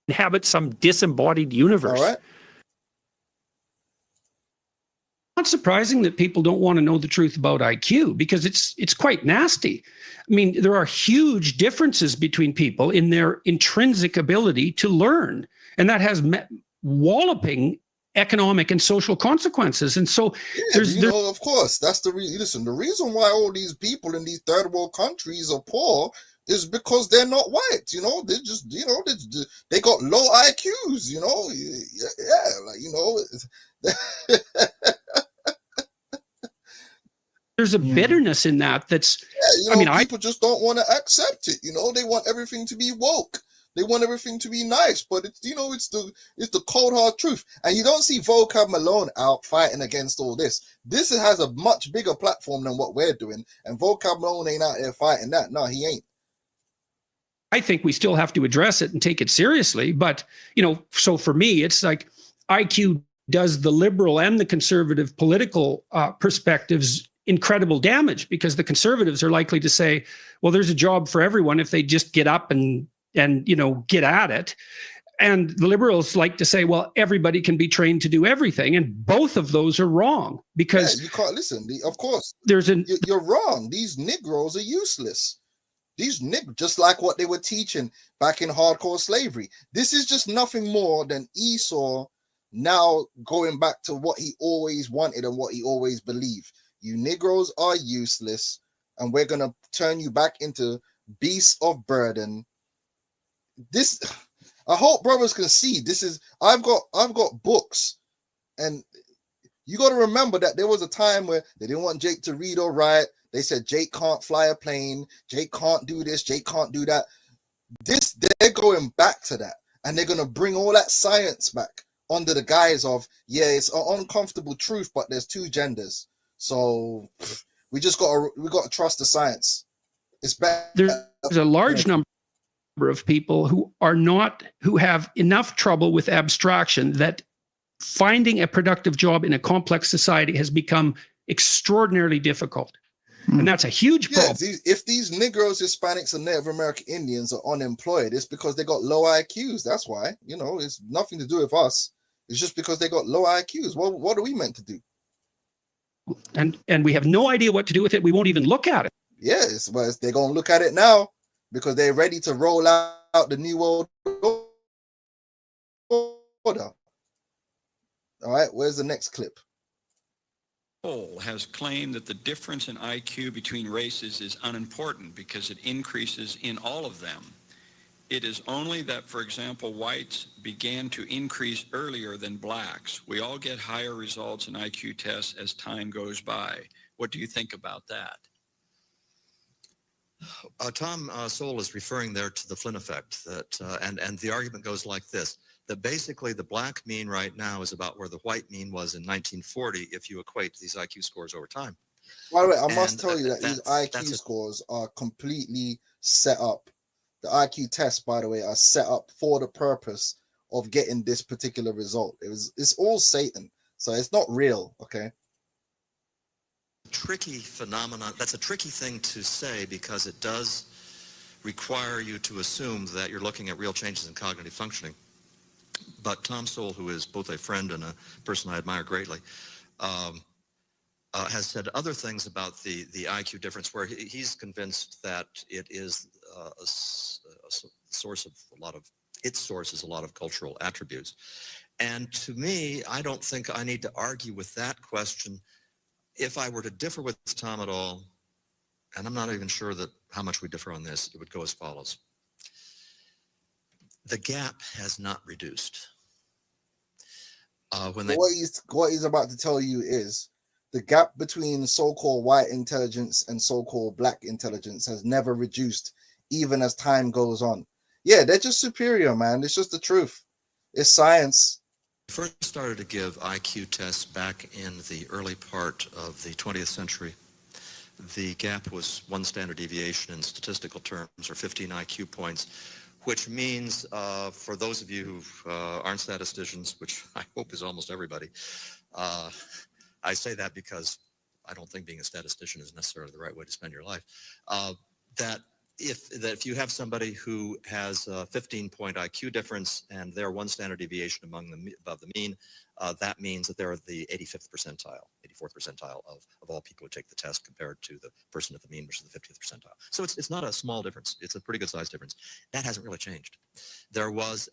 Inhabit some disembodied universe. All right. Not surprising that people don't want to know the truth about IQ, because it's quite nasty. I mean, there are huge differences between people in their intrinsic ability to learn, and that has walloping economic and social consequences. And so of course, that's the reason. Listen, the reason why all these people in these third world countries are poor is because they're not white. They just, they got low IQs. There's a bitterness in that. That's, people just don't want to accept it. They want everything to be woke. They want everything to be nice, but it's the cold hard truth. And you don't see Vocab Malone out fighting against all this. This has a much bigger platform than what we're doing, and Vocab Malone ain't out there fighting that. No, he ain't. I think we still have to address it and take it seriously. But, so for me, it's like IQ does the liberal and the conservative political perspectives incredible damage, because the conservatives are likely to say, well, there's a job for everyone if they just get up and get at it. And the liberals like to say, well, everybody can be trained to do everything. And both of those are wrong, because you can't listen. Of course, you're wrong. These Negroes are useless. These just like what they were teaching back in hardcore slavery. This is just nothing more than Esau now going back to what he always wanted and what he always believed. You Negroes are useless, and we're going to turn you back into beasts of burden. This, I hope brothers can see. This is, I've got books, and you got to remember that there was a time where they didn't want Jake to read or write. They said Jake can't fly a plane, Jake can't do this, Jake can't do that. They're going back to that, and they're going to bring all that science back under the guise of, yeah, it's an uncomfortable truth, but there's two genders. So we got to trust the science. It's better. There's a large number of people who have enough trouble with abstraction that finding a productive job in a complex society has become extraordinarily difficult. And that's a huge problem. If these Negroes, Hispanics, and Native American Indians are unemployed, it's because they got low IQs. That's why. It's nothing to do with us. It's just because they got low IQs. What are we meant to do? And we have no idea what to do with it. We won't even look at it. Yes, well, they're going to look at it now because they're ready to roll out the New World Order. All right, where's the next clip? Poll has claimed that the difference in IQ between races is unimportant because it increases in all of them. It is only that, for example, whites began to increase earlier than blacks. We all get higher results in IQ tests as time goes by. What do you think about that? Tom Sowell is referring there to the Flynn effect, and the argument goes like this, that basically the black mean right now is about where the white mean was in 1940 if you equate these IQ scores over time. By the way, I must tell you that these IQ scores are completely set up. The IQ tests, by the way, are set up for the purpose of getting this particular result. It's all Satan, so it's not real, okay? Tricky phenomenon. That's a tricky thing to say because it does require you to assume that you're looking at real changes in cognitive functioning. But Tom Sowell, who is both a friend and a person I admire greatly, has said other things about the IQ difference where he's convinced that it is a source of its source is a lot of cultural attributes. And to me, I don't think I need to argue with that question. If I were to differ with Tom at all, and I'm not even sure that how much we differ on this, it would go as follows. The gap has not reduced. What he's about to tell you is the gap between so-called white intelligence and so-called black intelligence has never reduced, even as time goes on. Yeah, they're just superior, man. It's just the truth. It's science. First started to give IQ tests back in the early part of the 20th century. The gap was 1 standard deviation in statistical terms, or 15 IQ points, which means for those of you who aren't statisticians, which I hope is almost everybody, I say that because I don't think being a statistician is necessarily the right way to spend your life, that if you have somebody who has a 15-point IQ difference and they're 1 standard deviation above the mean, that means that they're the 85th percentile, 84th percentile of all people who take the test compared to the person at the mean, which is the 50th percentile. So it's not a small difference. It's a pretty good size difference. That hasn't really changed. There was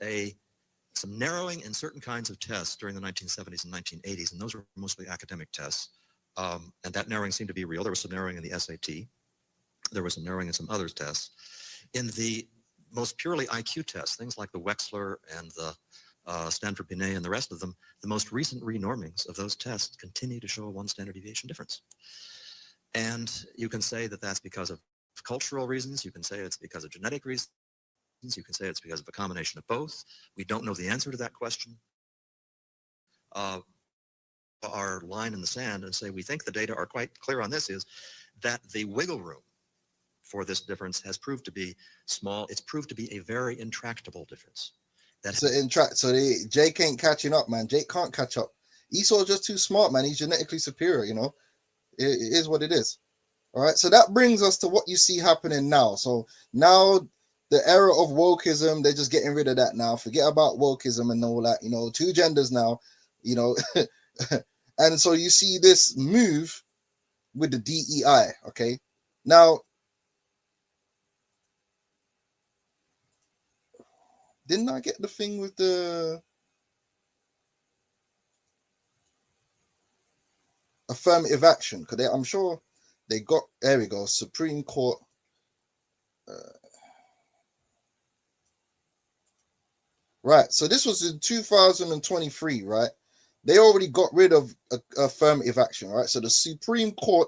some narrowing in certain kinds of tests during the 1970s and 1980s, and those were mostly academic tests. And that narrowing seemed to be real. There was some narrowing in the SAT. There was some narrowing in some other tests. In the most purely IQ tests, things like the Wechsler and the Stanford-Binet and the rest of them, the most recent renormings of those tests continue to show a 1 standard deviation difference. And you can say that that's because of cultural reasons. You can say it's because of genetic reasons. You can say it's because of a combination of both. We don't know the answer to that question. Our line in the sand and say we think the data are quite clear on this is that the wiggle room for this difference has proved to be small. It's proved to be a very intractable difference. Jake ain't catching up, man. Jake can't catch up. Esau's just too smart, man. He's genetically superior, It is what it is. All right. So that brings us to what you see happening now. So now the era of wokeism, they're just getting rid of that now. Forget about wokeism and all that, 2 genders now, and so you see this move with the DEI. Okay. Now, didn't I get the thing with the affirmative action? Because I'm sure they got, there we go, Supreme Court. Right. So this was in 2023, right? They already got rid of affirmative action, right? So the Supreme Court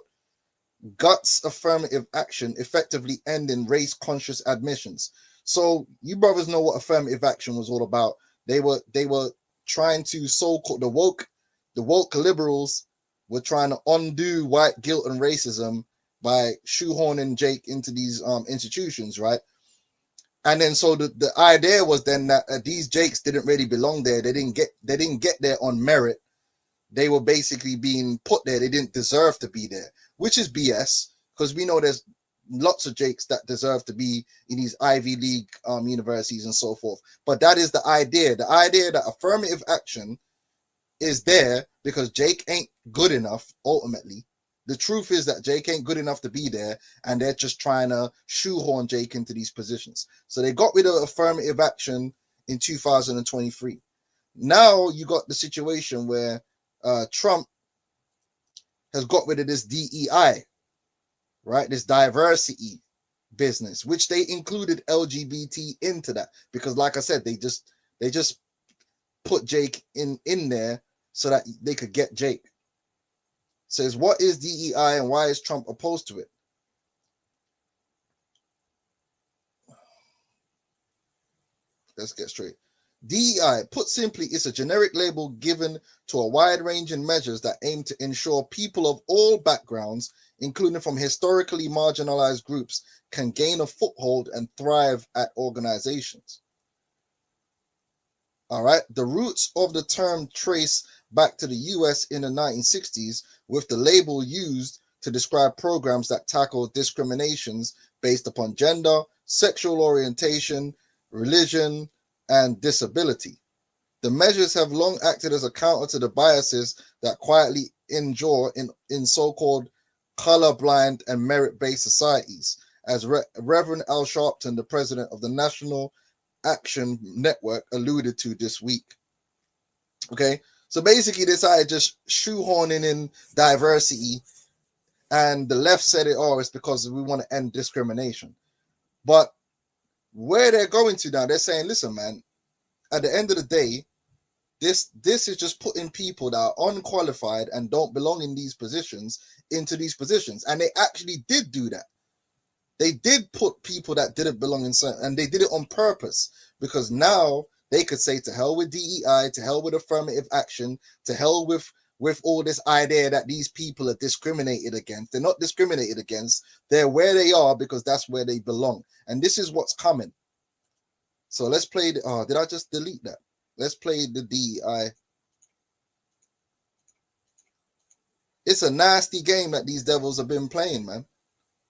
guts affirmative action, effectively ending race-conscious admissions. So you brothers know what affirmative action was all about. They were trying to so-called the woke liberals were trying to undo white guilt and racism by shoehorning Jake into these institutions, right? And then so the idea was then that these Jakes didn't really belong there. They didn't get there on merit. They were basically being put there. They didn't deserve to be there, which is BS, because we know there's lots of Jakes that deserve to be in these Ivy League universities and so forth. But that is the idea that affirmative action is there because Jake ain't good enough ultimately. The truth is that Jake ain't good enough to be there, and they're just trying to shoehorn Jake into these positions. So they got rid of affirmative action in 2023. Now you got the situation where Trump has got rid of this DEI, right? This diversity business, which they included LGBT into that, because like I said, they just put Jake in there so that they could get Jake. Says, what is DEI and why is Trump opposed to it? Let's get straight. DEI, put simply, is a generic label given to a wide-ranging measures that aim to ensure people of all backgrounds, including from historically marginalized groups, can gain a foothold and thrive at organizations. All right. The roots of the term trace back to the US in the 1960s, with the label used to describe programs that tackle discriminations based upon gender, sexual orientation, religion, and disability. The measures have long acted as a counter to the biases that quietly endure in so-called colorblind and merit-based societies, as Reverend Al Sharpton, the president of the National Action Network, alluded to this week. Okay, so basically this I just shoehorning in diversity, and the left said it, oh, it's because we want to end discrimination. But where they're going to now, they're saying, listen, man, at the end of the day, this is just putting people that are unqualified and don't belong in these positions into these positions. And they actually did do that. They did put people that didn't belong in certain, and they did it on purpose, because now they could say to hell with DEI, to hell with affirmative action, to hell with all this idea that these people are discriminated against. They're not discriminated against. They're where they are because that's where they belong. And this is what's coming. So let's play the, oh, did I just delete that? Let's play the DEI. It's a nasty game that these devils have been playing, man.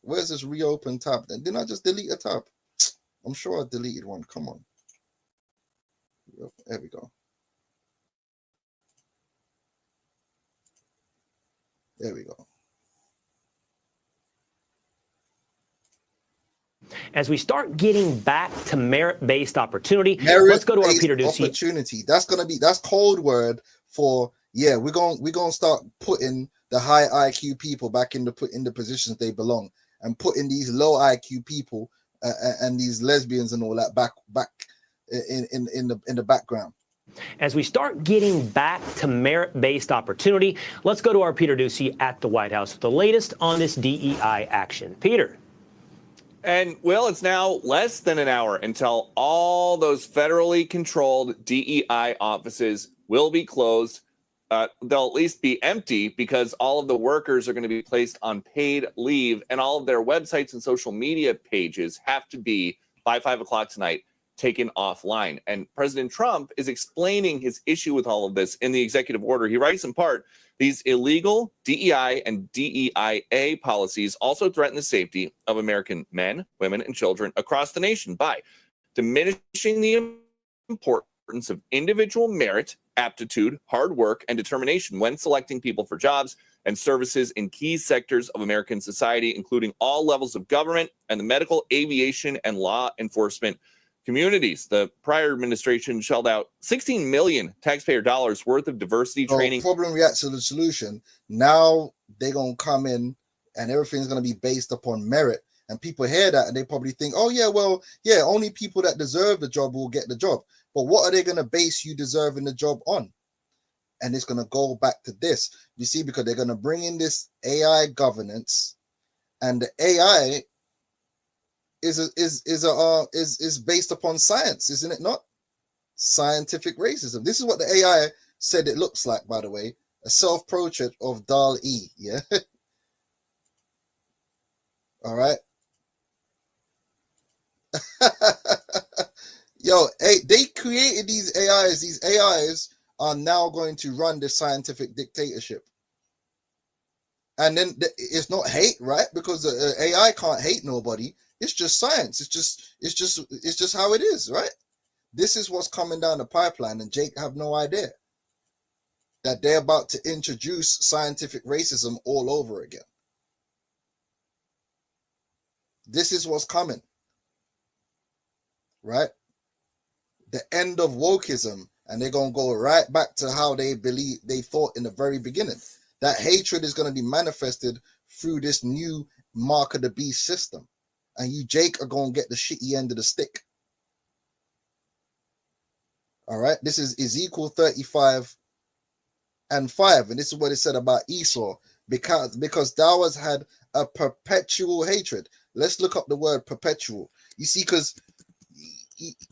Where's this reopen tab? Didn't I just delete a tab? I'm sure I deleted one. Come on. There we go. There we go. As we start getting back to merit-based opportunity, let's go to our Peter Ducey. Opportunity. That's code word for, yeah, we're going to start putting the high IQ people back in the positions they belong, and putting these low IQ people and these lesbians and all that back in the background. As we start getting back to merit-based opportunity, let's go to our Peter Ducey at the White House with the latest on this DEI action. Peter. And, Will, it's now less than an hour until all those federally controlled DEI offices will be closed. They'll at least be empty because all of the workers are going to be placed on paid leave, and all of their websites and social media pages have to be, by 5 o'clock tonight, taken offline. And President Trump is explaining his issue with all of this in the executive order. He writes in part, these illegal DEI and DEIA policies also threaten the safety of American men, women, and children across the nation by diminishing the importance of individual merit, aptitude, hard work, and determination when selecting people for jobs and services in key sectors of American society, including all levels of government and the medical, aviation, and law enforcement communities. The prior administration shelled out $16 million taxpayer dollars worth of diversity training. Problem reacts to the solution. Now they're going to come in and everything's going to be based upon merit. And people hear that and they probably think, oh, yeah, well, yeah, only people that deserve the job will get the job. But what are they going to base you deserving the job on? And it's going to go back to this, you see, because they're going to bring in this AI governance, and the AI is based upon science, isn't it not? Scientific racism. This is what the AI said it looks like, by the way. A self-portrait of Dal-E, yeah? All right. they created these AIs. These AIs are now going to run the scientific dictatorship. And then it's not hate, right? Because the AI can't hate nobody. It's just science. It's just how it is, right? This is what's coming down the pipeline, and Jake have no idea that they're about to introduce scientific racism all over again. This is what's coming, right? The end of wokeism, and they're going to go right back to how they thought in the very beginning. That hatred is going to be manifested through this new mark of the beast system. And you, Jake, are going to get the shitty end of the stick. All right? This is Ezekiel 35 and 5. And this is what it said about Esau. Because thou hast had a perpetual hatred. Let's look up the word perpetual. You see, because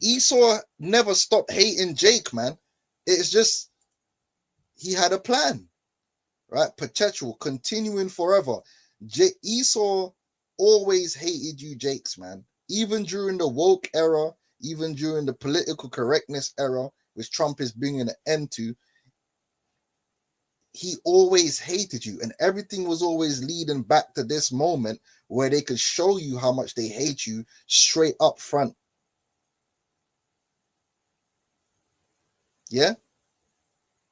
Esau never stopped hating Jake, man. It's just he had a plan. Right? Perpetual, continuing forever. Esau always hated you, Jakes, man. Even during the woke era, even during the political correctness era, which Trump is bringing an end to, he always hated you. And everything was always leading back to this moment where they could show you how much they hate you straight up front. Yeah?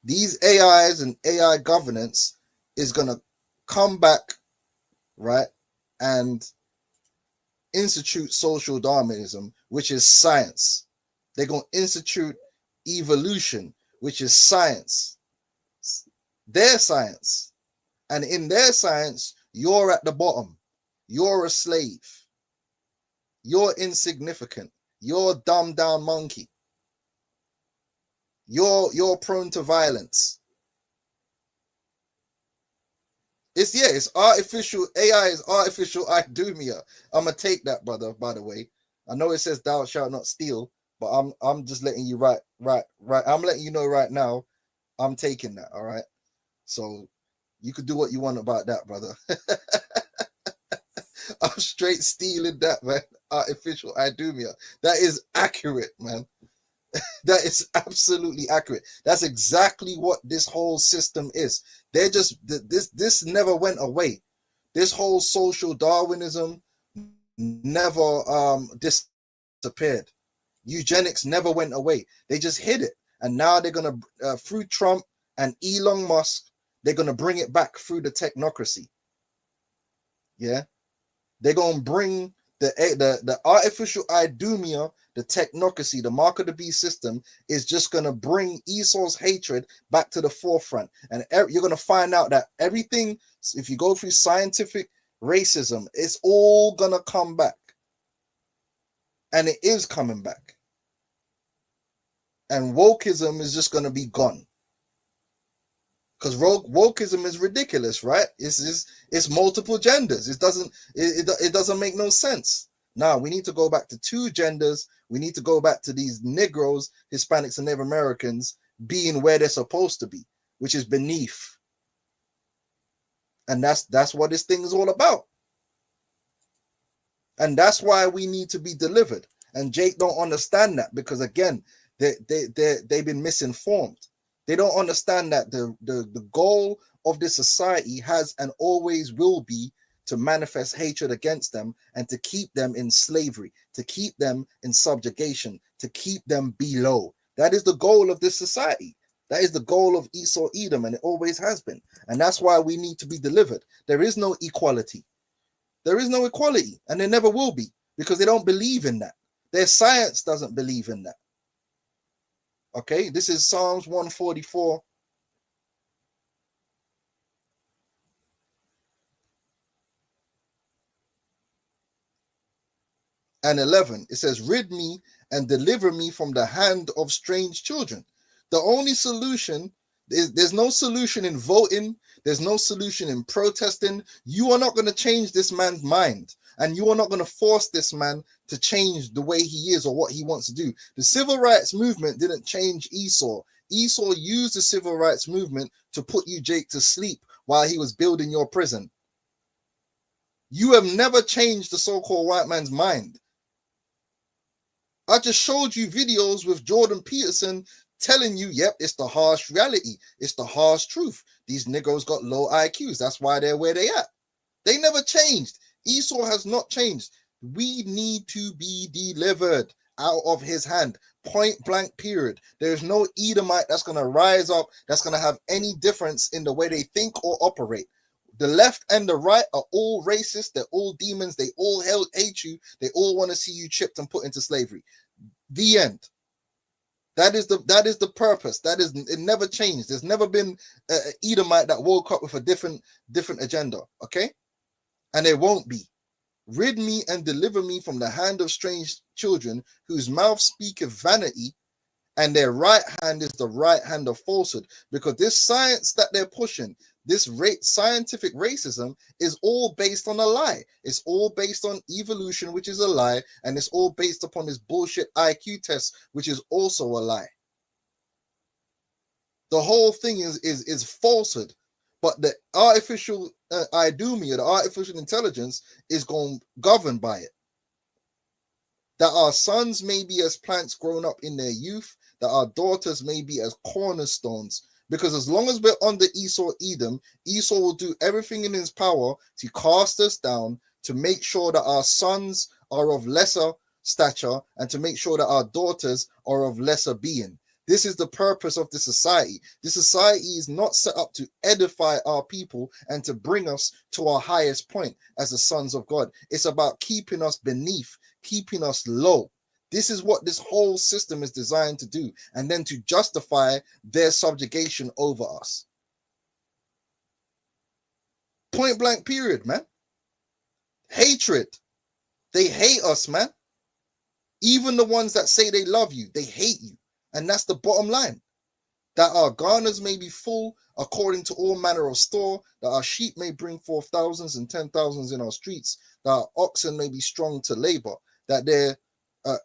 These AIs and AI governance is going to come back, right, and institute social Darwinism, which is science. They're going to institute evolution, which is science. Their science. And in their science, you're at the bottom. You're a slave. You're insignificant. You're a dumbed down monkey. You're prone to violence. It's artificial. AI is artificial idumia. I'm gonna take that, brother. By the way, I know it says thou shalt not steal, but I'm just letting you right. I'm letting you know right now. I'm taking that. All right. So you could do what you want about that, brother. I'm straight stealing that, man. Artificial idumia. That is accurate, man. That is absolutely accurate. That's exactly what this whole system is. They're just this never went away. This whole social Darwinism never disappeared. Eugenics never went away. They just hid it, and now they're gonna through Trump and Elon Musk, they're gonna bring it back through the technocracy. Yeah, they're gonna bring the artificial idumia, the technocracy, the mark of the beast system is just going to bring Esau's hatred back to the forefront. And you're going to find out that everything, if you go through scientific racism, it's all going to come back. And it is coming back. And wokeism is just going to be gone. Because wokeism is ridiculous, right? It's multiple genders. It doesn't make no sense. Now we need to go back to two genders. We need to go back to these Negroes, Hispanics, and Native Americans being where they're supposed to be, which is beneath. And that's what this thing is all about. And that's why we need to be delivered. And Jake don't understand that because again, they've been misinformed. They don't understand that the goal of this society has and always will be to manifest hatred against them and to keep them in slavery, to keep them in subjugation, to keep them below. That is the goal of this society. That is the goal of Esau Edom, and it always has been. And that's why we need to be delivered. There is no equality. There is no equality, and there never will be because they don't believe in that. Their science doesn't believe in that. Okay, this is Psalms 144. And 11. It says, rid me and deliver me from the hand of strange children. The only solution is there's no solution in voting. There's no solution in protesting. You are not going to change this man's mind. And you are not going to force this man to change the way he is or what he wants to do. The civil rights movement didn't change Esau. Esau used the civil rights movement to put you, Jake, to sleep while he was building your prison. You have never changed the so-called white man's mind. I just showed you videos with Jordan Peterson telling you, yep, it's the harsh reality. It's the harsh truth. These niggas got low IQs. That's why they're where they at. They never changed. Esau has not changed. We need to be delivered out of his hand. Point blank, period. There's no Edomite that's going to rise up, that's going to have any difference in the way they think or operate. The left and the right are all racist. They're all demons. They all hate you. They all want to see you chipped and put into slavery. The end. That is the purpose. It never changed. There's never been an Edomite that woke up with a different agenda. Okay, and there won't be. Rid me and deliver me from the hand of strange children, whose mouth speaketh vanity, and their right hand is the right hand of falsehood. Because this science that they're pushing, this scientific racism, is all based on a lie. It's all based on evolution, which is a lie, and it's all based upon this bullshit IQ test, which is also a lie. The whole thing is falsehood. But the artificial idumia, the artificial intelligence, is going to govern by it. That our sons may be as plants grown up in their youth, that our daughters may be as cornerstones. Because as long as we're under Esau Edom, Esau will do everything in his power to cast us down, to make sure that our sons are of lesser stature, and to make sure that our daughters are of lesser being. This is the purpose of the society. This society is not set up to edify our people and to bring us to our highest point as the sons of God. It's about keeping us beneath, keeping us low. This is what this whole system is designed to do, and then to justify their subjugation over us. Point blank, period, man. Hatred. They hate us, man. Even the ones that say they love you, they hate you. And that's the bottom line. That our garners may be full according to all manner of store, that our sheep may bring forth thousands and 10,000s in our streets, that our oxen may be strong to labor, that they're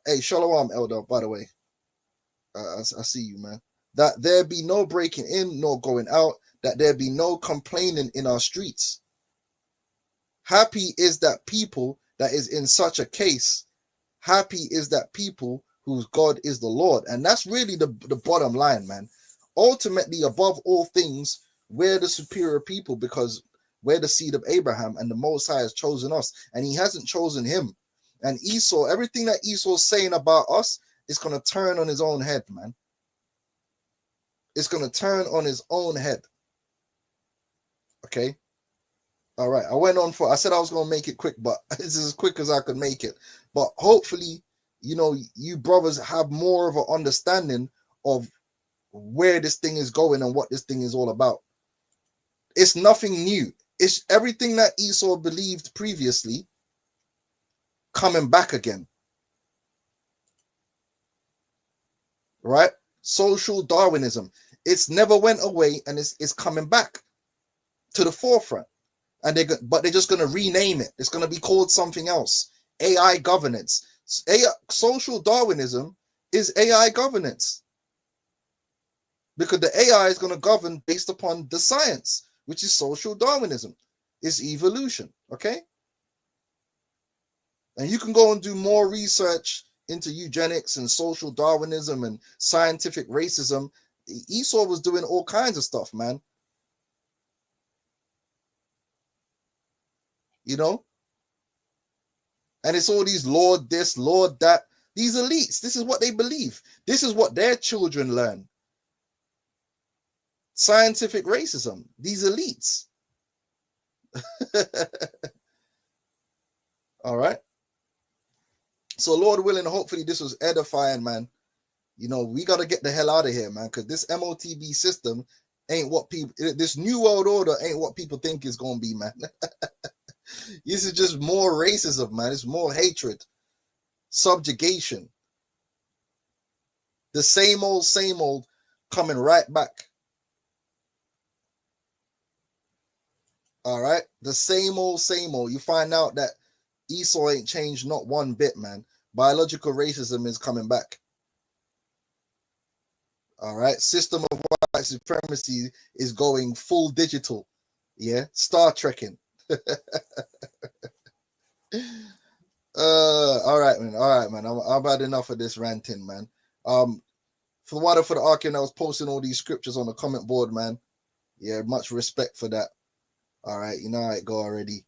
hey, Shalom, Elder, by the way. I see you, man. That there be no breaking in, nor going out, that there be no complaining in our streets. Happy is that people that is in such a case. Happy is that people whose God is the Lord. And that's really the bottom line, man. Ultimately, above all things, we're the superior people because we're the seed of Abraham, and the Most High has chosen us, and he hasn't chosen him. And Esau, everything that Esau's saying about us is going to turn on his own head, man. It's going to turn on his own head. Okay? All right. I said I was going to make it quick, but this is as quick as I could make it. But hopefully, you know, you brothers have more of an understanding of where this thing is going and what this thing is all about. It's nothing new. It's everything that Esau believed previously coming back again. Right? Social Darwinism. It's never went away, and it's coming back to the forefront. And they're just going to rename it. It's going to be called something else. AI governance. Social Darwinism is AI governance. Because the AI is going to govern based upon the science, which is social Darwinism. It's evolution. Okay? And you can go and do more research into eugenics and social Darwinism and scientific racism. Esau was doing all kinds of stuff, man. You know? And it's all these Lord this, Lord that. These elites, this is what they believe. This is what their children learn. Scientific racism. These elites. All right. So Lord willing, hopefully this was edifying, man. You know, we got to get the hell out of here, man, because this MOTB system ain't what people, this new world order ain't what people think is going to be, man. This is just more racism, man. It's more hatred, subjugation. The same old coming right back. All right. The same old. You find out that Esau ain't changed not one bit, man. Biological racism is coming back. All right. System of white supremacy is going full digital. Yeah. Star Trekking. all right, man. All right, man. I've had enough of this ranting, man. For the Arkin, I was posting all these scriptures on the comment board, man. Yeah, much respect for that. All right, you know how it go already.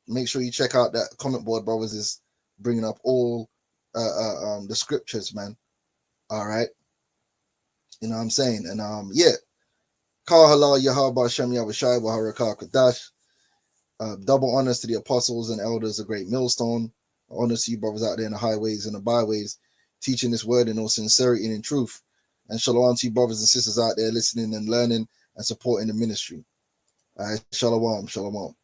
Make sure you check out that comment board, brothers. Is bringing up all the scriptures, man. All right, you know what I'm saying, and yeah. Kal halal Yahweh Hashem Yahushai Baharakah Kadash. Double honors to the apostles and elders, a great millstone. Honors to you brothers out there in the highways and the byways, teaching this word in all sincerity and in truth. And shalom to you brothers and sisters out there listening and learning and supporting the ministry. Shalom, shalom.